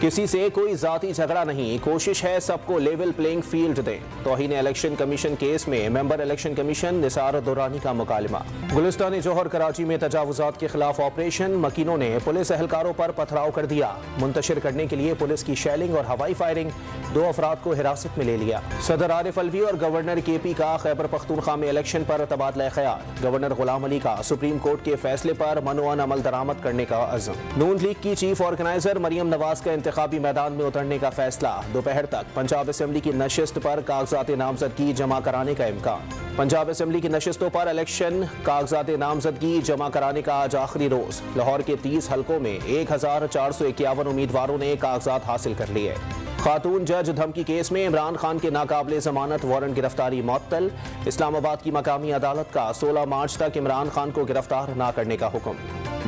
किसी से कोई जाती झगड़ा नहीं, कोशिश है सबको लेवल प्लेइंग फील्ड दें। तौहीन इलेक्शन कमीशन केस में member election commission Nisar Durrani का मुकालमा। गुलिस्तान जौहर कराची में तजावुजात के खिलाफ ऑपरेशन, मकीनों ने पुलिस एहलकारों पर पथराव कर दिया। मुंतशिर करने के लिए पुलिस की शेलिंग और हवाई फायरिंग, 2 अफराद को हिरासत में ले लिया। सदर आरिफ अलवी और गवर्नर KP का खैबर पख्तूनख्वा में इलेक्शन पर तबादला ख्याल। गवर्नर गुलाम अली का सुप्रीम कोर्ट के फैसले पर मनोअन अमल दरामद करने का अज़्म। नून लीग की चीफ ऑर्गेनाइजर मरियम नवाज का इंतखाबी मैदान में उतरने का फैसला। दोपहर तक पंजाब असेंबली की नशिस्त पर कागजात नामजदगी जमा कराने का इम्कान। पंजाब असेंबली की नशिस्तों पर इलेक्शन कागजात नामजदगी जमा कराने का आज आखिरी रोज। लाहौर के 30 हलकों में 1451 उम्मीदवारों ने कागजात हासिल कर लिए। खातून जज धमकी केस में इमरान खान के नाकाबिले जमानत वारंट गिरफ्तारी मुअत्तल। इस्लामाबाद की मकामी अदालत का 16 मार्च तक इमरान खान को गिरफ्तार न करने का हुक्म।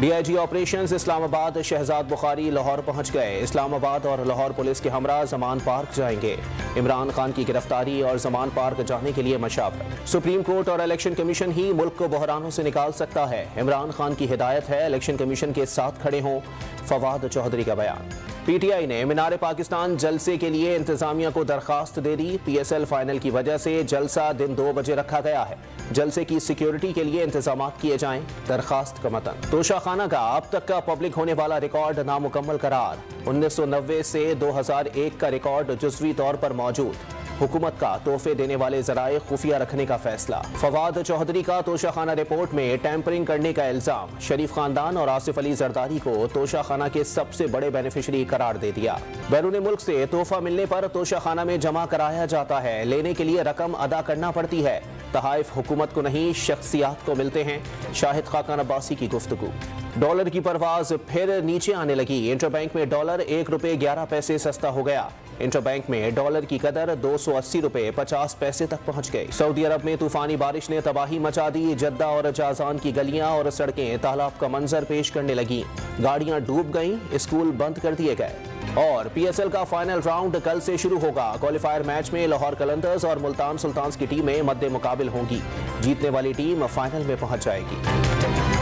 DIG ऑपरेशंस इस्लामाबाद शहजाद बुखारी लाहौर पहुंच गए। इस्लामाबाद और लाहौर पुलिस के हमरा जमान पार्क जाएंगे। इमरान खान की गिरफ्तारी और जमान पार्क जाने के लिए मशावरत। सुप्रीम कोर्ट और इलेक्शन कमीशन ही मुल्क को बहरानों से निकाल सकता है। इमरान खान की हिदायत है इलेक्शन कमीशन के साथ खड़े हों। फवाद चौधरी का बयान। PTI ने मीनार पाकिस्तान जलसे के लिए इंतजामिया को दरखास्त दे दी। PSL फाइनल की वजह से जलसा दिन 2 बजे रखा गया है। जलसे की सिक्योरिटी के लिए इंतजाम किए जाएं। दरखास्त का मतन। तोशाखाना का अब तक का पब्लिक होने वाला रिकॉर्ड नामुकम्मल करार। 1990 से 2001 का रिकॉर्ड जुज़वी तौर पर मौजूद। हुकूमत का तोहफे देने वाले जराए खुफिया रखने का फैसला। फवाद चौधरी का तोशाखाना रिपोर्ट में टैंपरिंग करने का इल्जाम। शरीफ खानदान और आसिफ अली जरदारी को तोशाखाना के सबसे बड़े बेनिफिशरी करार दे दिया। बैरून मुल्क से तोहफा मिलने पर तोशाखाना में जमा कराया जाता है। लेने के लिए रकम अदा करना पड़ती है। तहाइफ हुकूमत को नहीं, शख्सियात को मिलते हैं। शाहिद खाकान अब्बासी की गुफ्तगू। डॉलर की परवाज फिर नीचे आने लगी। इंटरबैंक में डॉलर 1 रुपये 11 पैसे सस्ता हो गया। इंटरबैंक में डॉलर की कदर 280 रुपये 50 पैसे तक पहुंच गई। सऊदी अरब में तूफानी बारिश ने तबाही मचा दी। जद्दा और जाजान की गलियां और सड़कें तालाब का मंजर पेश करने लगी। गाड़ियां डूब गईं, स्कूल बंद कर दिए गए। और PSL का फाइनल राउंड कल से शुरू होगा। क्वालिफायर मैच में लाहौर कलंदर्स और मुल्तान सुल्तान्स की टीमें मद्दे मुकाबिल होंगी। जीतने वाली टीम फाइनल में पहुंच जाएगी।